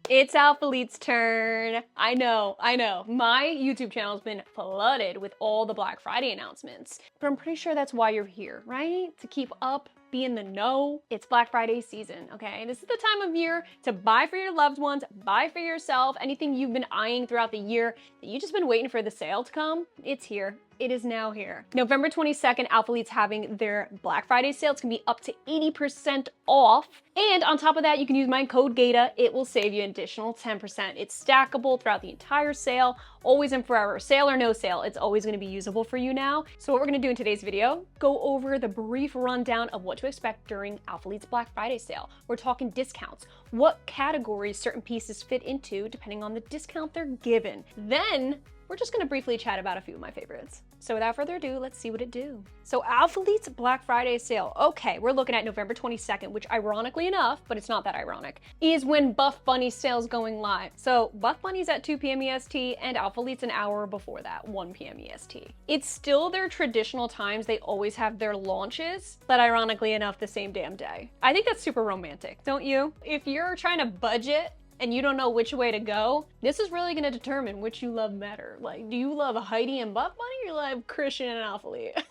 It's Alphalete's turn. I know. My YouTube channel has been flooded with all the Black Friday announcements, but I'm pretty sure that's why you're here, right? To keep up, be in the know. It's Black Friday season, okay? This is the time of year to buy for your loved ones, buy for yourself, anything you've been eyeing throughout the year that you've just been waiting for the sale to come. It's here. It is now here. November 22nd, Alphalete's having their Black Friday sale. It's gonna be up to 80% off. And on top of that, you can use my code Gaita. It will save you an additional 10%. It's stackable throughout the entire sale, always and forever. Sale or no sale, it's always gonna be usable for you now. So what we're gonna do in today's video, go over the brief rundown of what to expect during Alphalete's Black Friday sale. We're talking discounts, what categories certain pieces fit into depending on the discount they're given. Then, we're just gonna briefly chat about a few of my favorites. So without further ado, let's see what it do. So Alphalete's Black Friday sale. Okay, we're looking at November 22nd, which ironically enough, but it's not that ironic, is when Buff Bunny's sale's going live. So Buff Bunny's at 2 p.m. EST and Alphalete's an hour before that, 1 p.m. EST. It's still their traditional times. They always have their launches, but ironically enough, the same damn day. I think that's super romantic, don't you? If you're trying to budget and you don't know which way to go, this is really gonna determine which you love better. Like, do you love Heidi and Buff Bunny or you love Christian and Alphalete?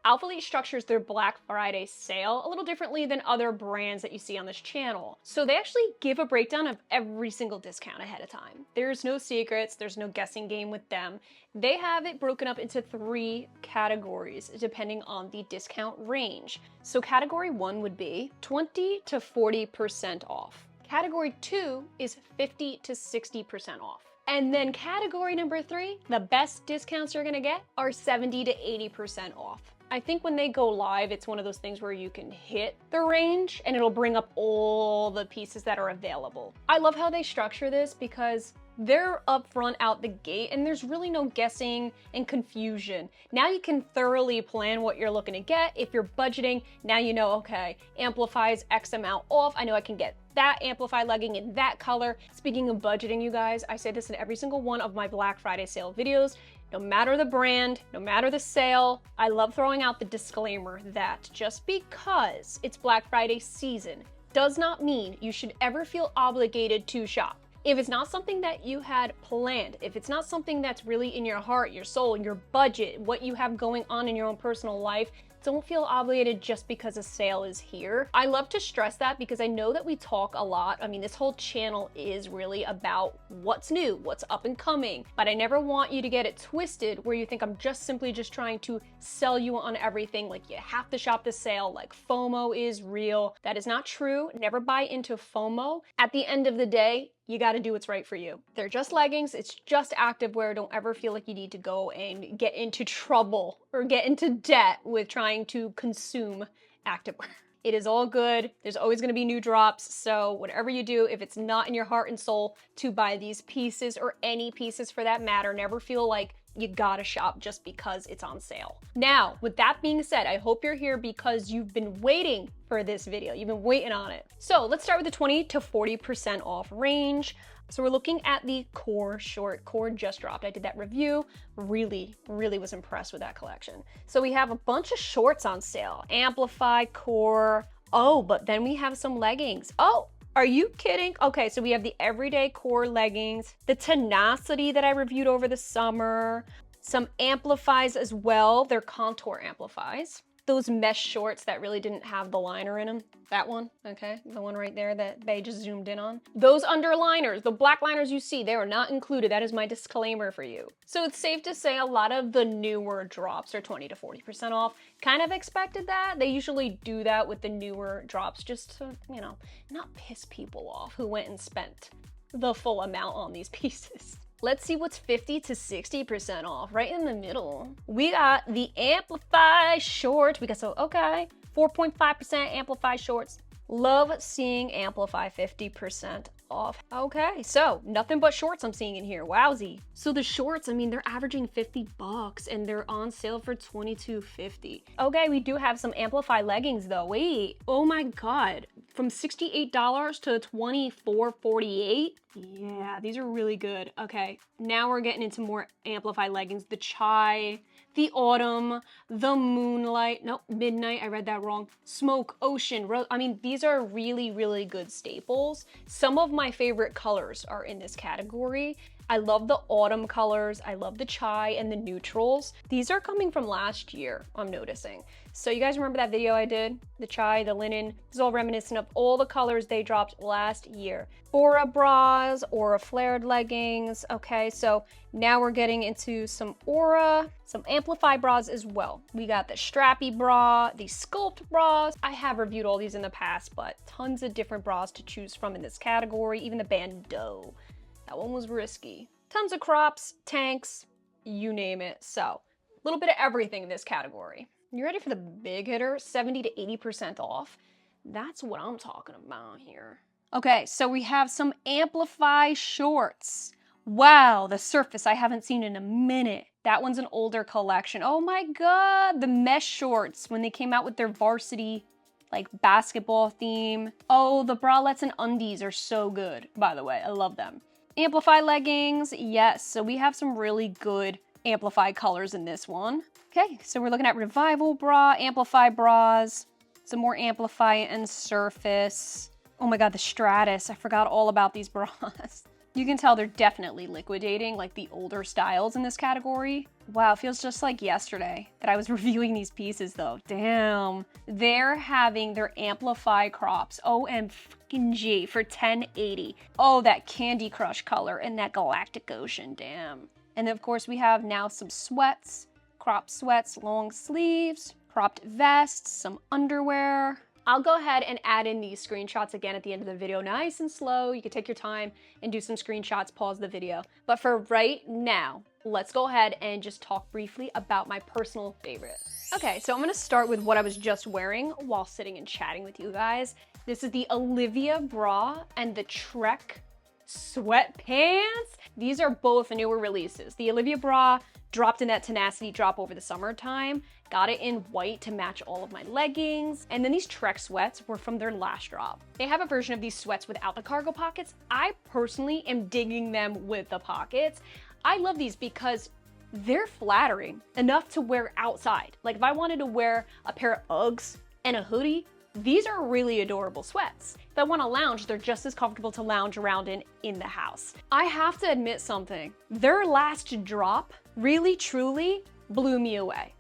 Alphalete structures their Black Friday sale a little differently than other brands that you see on this channel. So they actually give a breakdown of every single discount ahead of time. There's no secrets, there's no guessing game with them. They have it broken up into 3 categories depending on the discount range. So category 1 would be 20 to 40% off. Category 2 is 50 to 60% off. And then category number 3, the best discounts you're gonna get are 70 to 80% off. I think when they go live, it's one of those things where you can hit the range and it'll bring up all the pieces that are available. I love how they structure this because they're upfront out the gate and there's really no guessing and confusion. Now you can thoroughly plan what you're looking to get. If you're budgeting, now you know, okay, Amplify's X amount off. I know I can get that Amplify legging in that color. Speaking of budgeting, you guys, I say this in every single one of my Black Friday sale videos. No matter the brand, no matter the sale, I love throwing out the disclaimer that just because it's Black Friday season does not mean you should ever feel obligated to shop. If it's not something that you had planned, if it's not something that's really in your heart, your soul, your budget, what you have going on in your own personal life, don't feel obligated just because a sale is here. I love to stress that because I know that we talk a lot. I mean, this whole channel is really about what's new, what's up and coming, but I never want you to get it twisted where you think I'm just simply just trying to sell you on everything, like you have to shop the sale, like FOMO is real. That is not true. Never buy into FOMO. At the end of the day, you got to do what's right for you. They're just leggings. It's just activewear. Don't ever feel like you need to go and get into trouble or get into debt with trying to consume activewear. It is all good. There's always going to be new drops. So whatever you do, if it's not in your heart and soul to buy these pieces or any pieces for that matter, never feel like you gotta shop just because it's on sale. Now, with that being said, I hope you're here because you've been waiting for this video. You've been waiting on it. So let's start with the 20 to 40% off range. So we're looking at the Core short. Core just dropped. I did that review. Really was impressed with that collection. So we have a bunch of shorts on sale. Amplify, Core. Oh, but then we have some leggings. Oh, are you kidding? Okay, so we have the everyday Core leggings, the Tenacity that I reviewed over the summer, some Amplifies as well. They're contour Amplifies. Those mesh shorts that really didn't have the liner in them. That one, okay? The one right there that they just zoomed in on. Those underliners, the black liners you see, they are not included. That is my disclaimer for you. So it's safe to say a lot of the newer drops are 20 to 40% off. Kind of expected that. They usually do that with the newer drops just to, you know, not piss people off who went and spent the full amount on these pieces. Let's see what's 50 to 60% off, right in the middle. We got the Amplify short. We got, so, okay, 4.5% Amplify shorts. Love seeing Amplify 50% off. Okay, so nothing but shorts I'm seeing in here. Wowzy. So the shorts, I mean, they're averaging 50 bucks and they're on sale for $22.50. Okay, we do have some Amplify leggings though. Wait, oh my God. from $68 to $24.48. Yeah, these are really good. Okay, now we're getting into more Amplify leggings. The Chai, the Autumn, the Moonlight, nope, Midnight, I read that wrong. Smoke, Ocean, Rose. I mean, these are really, really good staples. Some of my favorite colors are in this category. I love the autumn colors, I love the Chai and the neutrals. These are coming from last year, I'm noticing. So you guys remember that video I did? The Chai, the linen, this is all reminiscent of all the colors they dropped last year. Aura bras, Aura flared leggings, okay, so now we're getting into some Aura, some Amplify bras as well. We got the strappy bra, the sculpt bras. I have reviewed all these in the past, but tons of different bras to choose from in this category, even the bandeau. That one was risky. Tons of crops, tanks, you name it. So, a little bit of everything in this category. You ready for the big hitter? 70 to 80% off. That's what I'm talking about here. Okay, so we have some Amplify shorts. Wow, the Surface I haven't seen in a minute. That one's an older collection. Oh my God, the mesh shorts when they came out with their varsity like basketball theme. Oh, the bralettes and undies are so good, by the way. I love them. Amplify leggings, yes. So we have some really good Amplify colors in this one. Okay, so we're looking at Revival bra, Amplify bras, some more Amplify and Surface. Oh my God, the Stratus. I forgot all about these bras. You can tell they're definitely liquidating like the older styles in this category. Wow, it feels just like yesterday that I was reviewing these pieces though. Damn. They're having their Amplify crops, OMG, for $10.80. Oh, that Candy Crush color and that Galactic Ocean, damn. And then of course we have now some sweats, crop sweats, long sleeves, cropped vests, some underwear. I'll go ahead and add in these screenshots again at the end of the video, nice and slow. You can take your time and do some screenshots, pause the video. But for right now, let's go ahead and just talk briefly about my personal favorite. Okay, so I'm gonna start with what I was just wearing while sitting and chatting with you guys. This is the Olivia bra and the Trek sweatpants. These are both newer releases. The Olivia bra dropped in that Tenacity drop over the summertime. Got it in white to match all of my leggings. And then these Trek sweats were from their last drop. They have a version of these sweats without the cargo pockets. I personally am digging them with the pockets. I love these because they're flattering enough to wear outside. Like if I wanted to wear a pair of Uggs and a hoodie, these are really adorable sweats. If I want to lounge, they're just as comfortable to lounge around in the house. I have to admit something. Their last drop really, truly blew me away.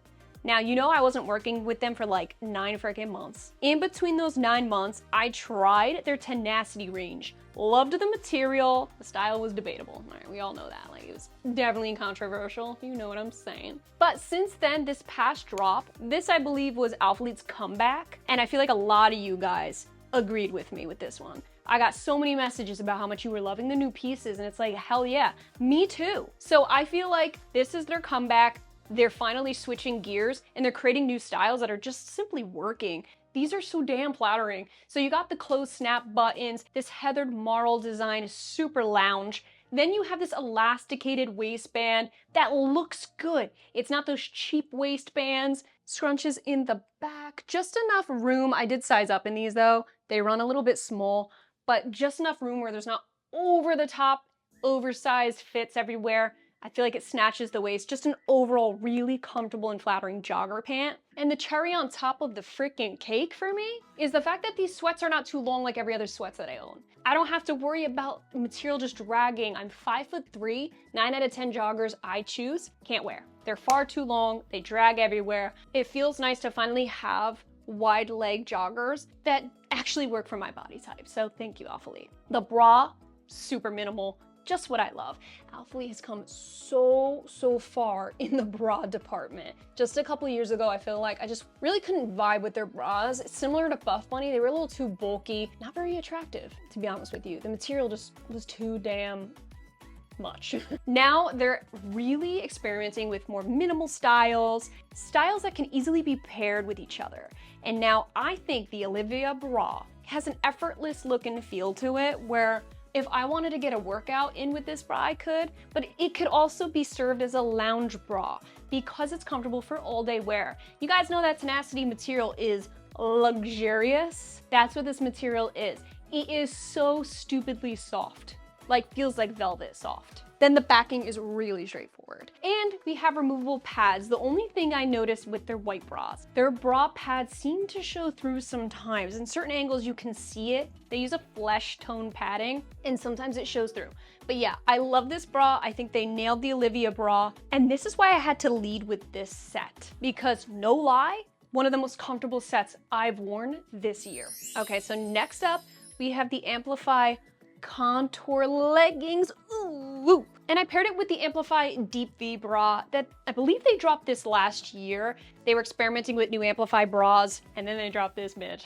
Now, you know I wasn't working with them for like 9 freaking months. In between those 9 months, I tried their Tenacity range. Loved the material. The style was debatable. All right, we all know that. Like, it was definitely controversial. You know what I'm saying. But since then, this past drop, this I believe was Alphalete's comeback. And I feel like a lot of you guys agreed with me with this one. I got so many messages about how much you were loving the new pieces, and it's like, hell yeah, me too. So I feel like this is their comeback. They're finally switching gears and they're creating new styles that are just simply working. These are so damn flattering. So you got the closed snap buttons, this heathered marl design is super lounge. Then you have this elasticated waistband that looks good. It's not those cheap waistbands. Scrunches in the back, just enough room. I did size up in these though. They run a little bit small, but just enough room where there's not over the top, oversized fits everywhere. I feel like it snatches the waist. Just an overall really comfortable and flattering jogger pant. And the cherry on top of the freaking cake for me is the fact that these sweats are not too long like every other sweats that I own. I don't have to worry about material just dragging. I'm 5'3", 9 out of 10 joggers I choose can't wear. They're far too long, they drag everywhere. It feels nice to finally have wide leg joggers that actually work for my body type. So thank you, Alphalete. The bra, super minimal. Just what I love. Alphalete has come so far in the bra department. Just a couple years ago, I feel like I just really couldn't vibe with their bras. Similar to Buff Bunny, they were a little too bulky, not very attractive, to be honest with you. The material just was too damn much. Now they're really experimenting with more minimal styles that can easily be paired with each other. And now I think the Olivia bra has an effortless look and feel to it where if I wanted to get a workout in with this bra, I could, but it could also be served as a lounge bra because it's comfortable for all day wear. You guys know that Tenacity material is luxurious. That's what this material is. It is so stupidly soft, like feels like velvet soft. Then the backing is really straightforward. And we have removable pads. The only thing I noticed with their white bras, their bra pads seem to show through sometimes. In certain angles you can see it. They use a flesh tone padding and sometimes it shows through. But yeah, I love this bra. I think they nailed the Olivia bra. And this is why I had to lead with this set, because no lie, one of the most comfortable sets I've worn this year. Okay, so next up, we have the Amplify contour leggings. Ooh. And I paired it with the Amplify Deep V bra that I believe they dropped this last year. They were experimenting with new Amplify bras and then they dropped this bitch.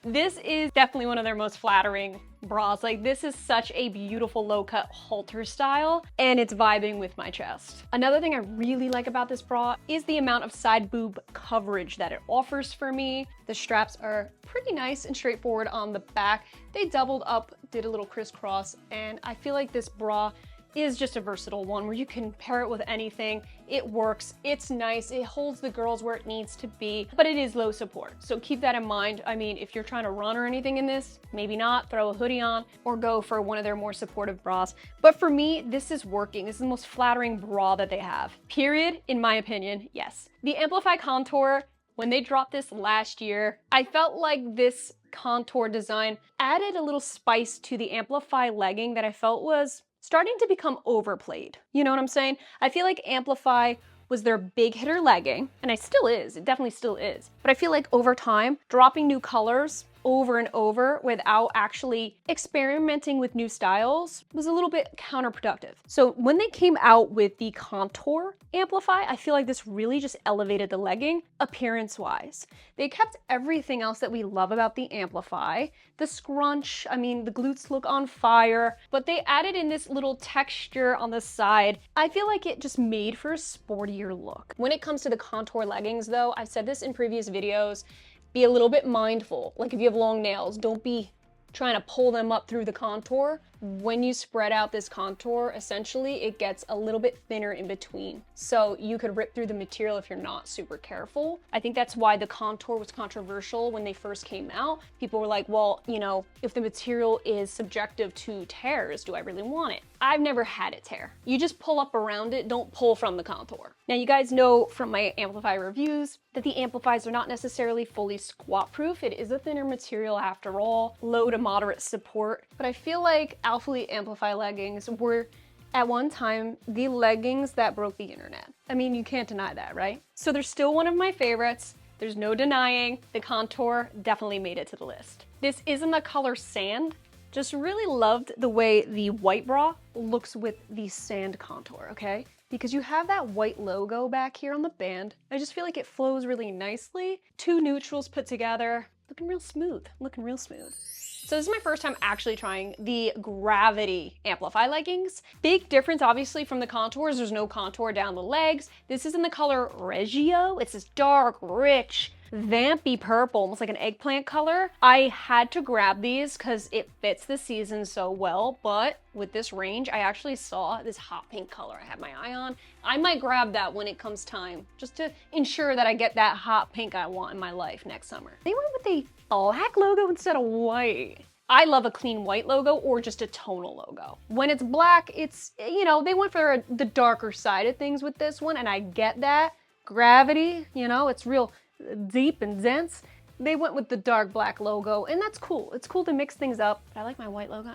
This is definitely one of their most flattering bras. Like, this is such a beautiful low cut halter style and it's vibing with my chest. Another thing I really like about this bra is the amount of side boob coverage that it offers for me. The straps are pretty nice and straightforward on the back. They doubled up, did a little crisscross, and I feel like this bra is just a versatile one where you can pair it with anything. It works, it's nice, it holds the girls where it needs to be, but it is low support. So keep that in mind. I mean, if you're trying to run or anything in this, maybe not, throw a hoodie on or go for one of their more supportive bras. But for me, this is working. This is the most flattering bra that they have. Period, in my opinion, yes. The Amplify Contour, when they dropped this last year, I felt like this contour design added a little spice to the Amplify legging that I felt was starting to become overplayed. You know what I'm saying? I feel like Amplify was their big hitter legging, and it still is, it definitely still is. But I feel like over time, dropping new colors over and over without actually experimenting with new styles was a little bit counterproductive. So when they came out with the Contour Amplify, I feel like this really just elevated the legging appearance-wise. They kept everything else that we love about the Amplify. The scrunch, I mean, the glutes look on fire, but they added in this little texture on the side. I feel like it just made for a sportier look. When it comes to the Contour leggings though, I've said this in previous videos, be a little bit mindful. Like if you have long nails, don't be trying to pull them up through the contour. When you spread out this contour, essentially it gets a little bit thinner in between. So you could rip through the material if you're not super careful. I think that's why the contour was controversial when they first came out. People were like, well, you know, if the material is subjective to tears, do I really want it? I've never had it tear. You just pull up around it, don't pull from the contour. Now you guys know from my Amplify reviews that the Amplifies are not necessarily fully squat proof. It is a thinner material after all, low to moderate support. But I feel like Alphalete Amplify leggings were at one time the leggings that broke the internet. I mean, you can't deny that, right? So they're still one of my favorites. There's no denying the contour definitely made it to the list. This is in the color Sand. Just really loved the way the white bra looks with the sand contour, okay? Because you have that white logo back here on the band. I just feel like it flows really nicely. Two neutrals put together, looking real smooth, looking real smooth. So this is my first time actually trying the Gravity Amplify leggings. Big difference obviously from the contours. There's no contour down the legs. This is in the color Reggio. It's this dark, rich, vampy purple, almost like an eggplant color. I had to grab these because it fits the season so well, but with this range, I actually saw this hot pink color I had my eye on. I might grab that when it comes time, just to ensure that I get that hot pink I want in my life next summer. They went with a black logo instead of white. I love a clean white logo or just a tonal logo. When it's black, it's, you know, they went for the darker side of things with this one, and I get that. Gravity, you know, it's real deep and dense. They went with the dark black logo, and that's cool. It's cool to mix things up. But I like my white logo.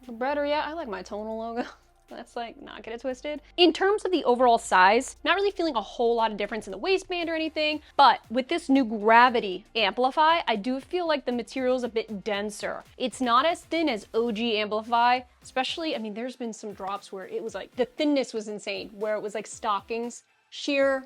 Better yet, I like my tonal logo. That's like, not get it twisted. In terms of the overall size, not really feeling a whole lot of difference in the waistband or anything, but with this new Gravity Amplify, I do feel like the material is a bit denser. It's not as thin as OG Amplify, especially, I mean, there's been some drops where it was like, the thinness was insane, where it was like stockings, sheer,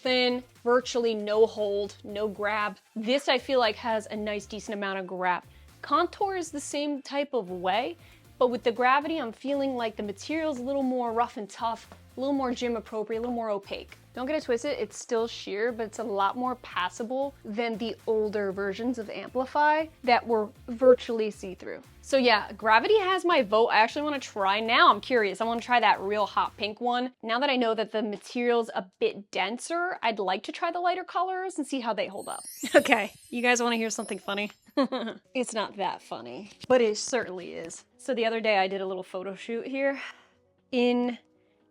thin, virtually no hold, no grab. This I feel like has a nice decent amount of grab. Contour is the same type of way, but with the Gravity, I'm feeling like the material's a little more rough and tough, a little more gym appropriate, a little more opaque. Don't get it twisted, it's still sheer, but it's a lot more passable than the older versions of Amplify that were virtually see-through. So yeah, Gravity has my vote. I actually want to try now. I'm curious. I want to try that real hot pink one. Now that I know that the material's a bit denser, I'd like to try the lighter colors and see how they hold up. Okay, you guys want to hear something funny? It's not that funny, but it certainly is. So the other day I did a little photo shoot here in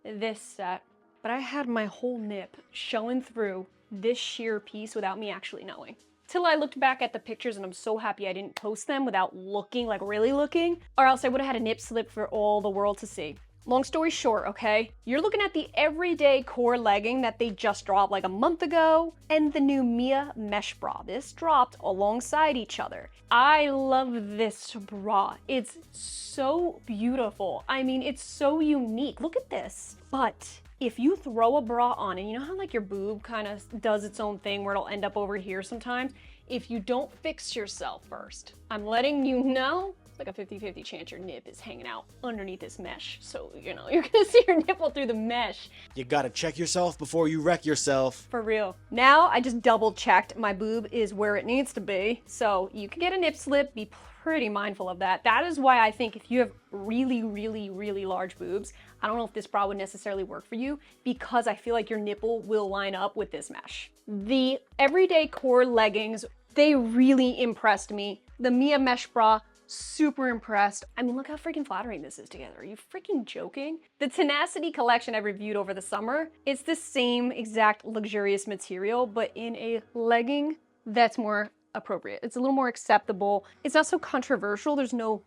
this set, but I had my whole nip showing through this sheer piece without me actually knowing. Till I looked back at the pictures, and I'm so happy I didn't post them without looking, like really looking, or else I would have had a nip slip for all the world to see. Long story short, okay? You're looking at the everyday core legging that they just dropped like a month ago, and the new Mia mesh bra. This dropped alongside each other. I love this bra. It's so beautiful. I mean, it's so unique. Look at this. But if you throw a bra on, and you know how like your boob kind of does its own thing where it'll end up over here sometimes? If you don't fix yourself first, I'm letting you know, it's like a 50-50 chance your nip is hanging out underneath this mesh. So, you know, you're gonna see your nipple through the mesh. You gotta check yourself before you wreck yourself. For real. Now, I just double checked my boob is where it needs to be. So you can get a nip slip, be pretty mindful of that. That is why I think if you have really, really, really large boobs, I don't know if this bra would necessarily work for you, because I feel like your nipple will line up with this mesh. The everyday core leggings, they really impressed me. The Mia mesh bra, super impressed. I mean, look how freaking flattering this is together. Are you freaking joking? The Tenacity collection I reviewed over the summer, it's the same exact luxurious material, but in a legging that's more appropriate. It's a little more acceptable. It's not so controversial. There's no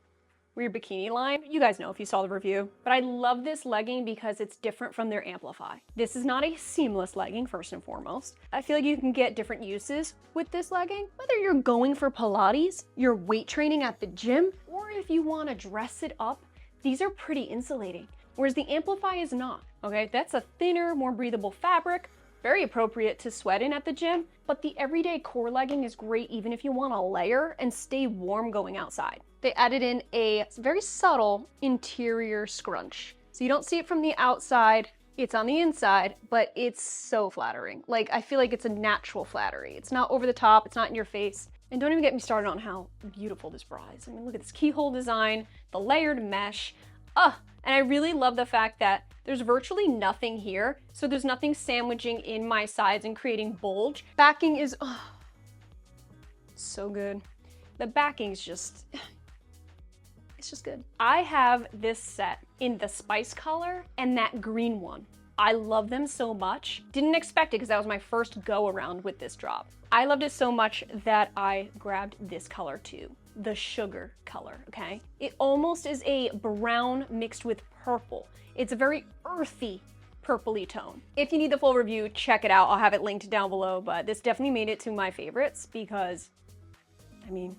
weird bikini line. You guys know if you saw the review. But I love this legging because it's different from their Amplify. This is not a seamless legging, first and foremost. I feel like you can get different uses with this legging, whether you're going for Pilates, you're weight training at the gym, or if you want to dress it up. These are pretty insulating, whereas the Amplify is not, okay? That's a thinner, more breathable fabric, very appropriate to sweat in at the gym, but the everyday core legging is great even if you want to layer and stay warm going outside. They added in a very subtle interior scrunch. So you don't see it from the outside, it's on the inside, but it's so flattering. Like, I feel like it's a natural flattery. It's not over the top, it's not in your face. And don't even get me started on how beautiful this bra is. I mean, look at this keyhole design, the layered mesh. And I really love the fact that there's virtually nothing here, so there's nothing sandwiching in my sides and creating bulge. Backing is, so good. The backing's just, it's just good. I have this set in the spice color and that green one. I love them so much. Didn't expect it because that was my first go around with this drop. I loved it so much that I grabbed this color too, the sugar color, okay? It almost is a brown mixed with purple. It's a very earthy purpley tone. If you need the full review, check it out. I'll have it linked down below, but this definitely made it to my favorites because, I mean,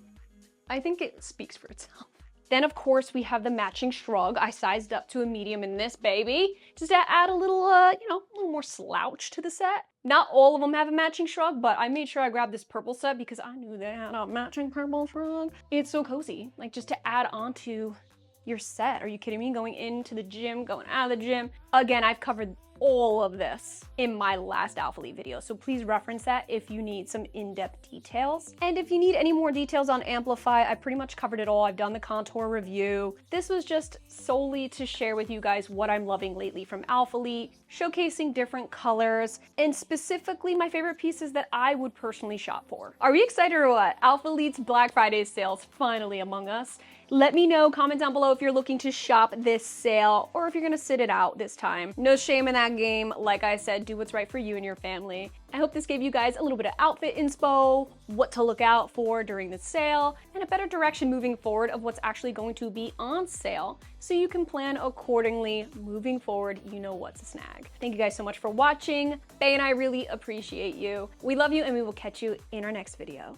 I think it speaks for itself. Then of course we have the matching shrug. I sized up to a medium in this baby, just to add a little, you know, a little more slouch to the set. Not all of them have a matching shrug, but I made sure I grabbed this purple set because I knew they had a matching purple shrug. It's so cozy, like just to add onto your set. Are you kidding me? Going into the gym, going out of the gym. Again, I've covered all of this in my last Alphalete video, so please reference that if you need some in-depth details. And if you need any more details on Amplify, I pretty much covered it all. I've done the contour review. This was just solely to share with you guys what I'm loving lately from Alphalete, showcasing different colors, and specifically my favorite pieces that I would personally shop for. Are we excited or what? Alphalete's Black Friday sale's finally among us. Let me know, comment down below if you're looking to shop this sale or if you're gonna sit it out this time. No shame in that game. Like I said, do what's right for you and your family. I hope this gave you guys a little bit of outfit inspo, what to look out for during the sale, and a better direction moving forward of what's actually going to be on sale so you can plan accordingly moving forward. You know what to snag. Thank you guys so much for watching. Faye and I really appreciate you. We love you and we will catch you in our next video.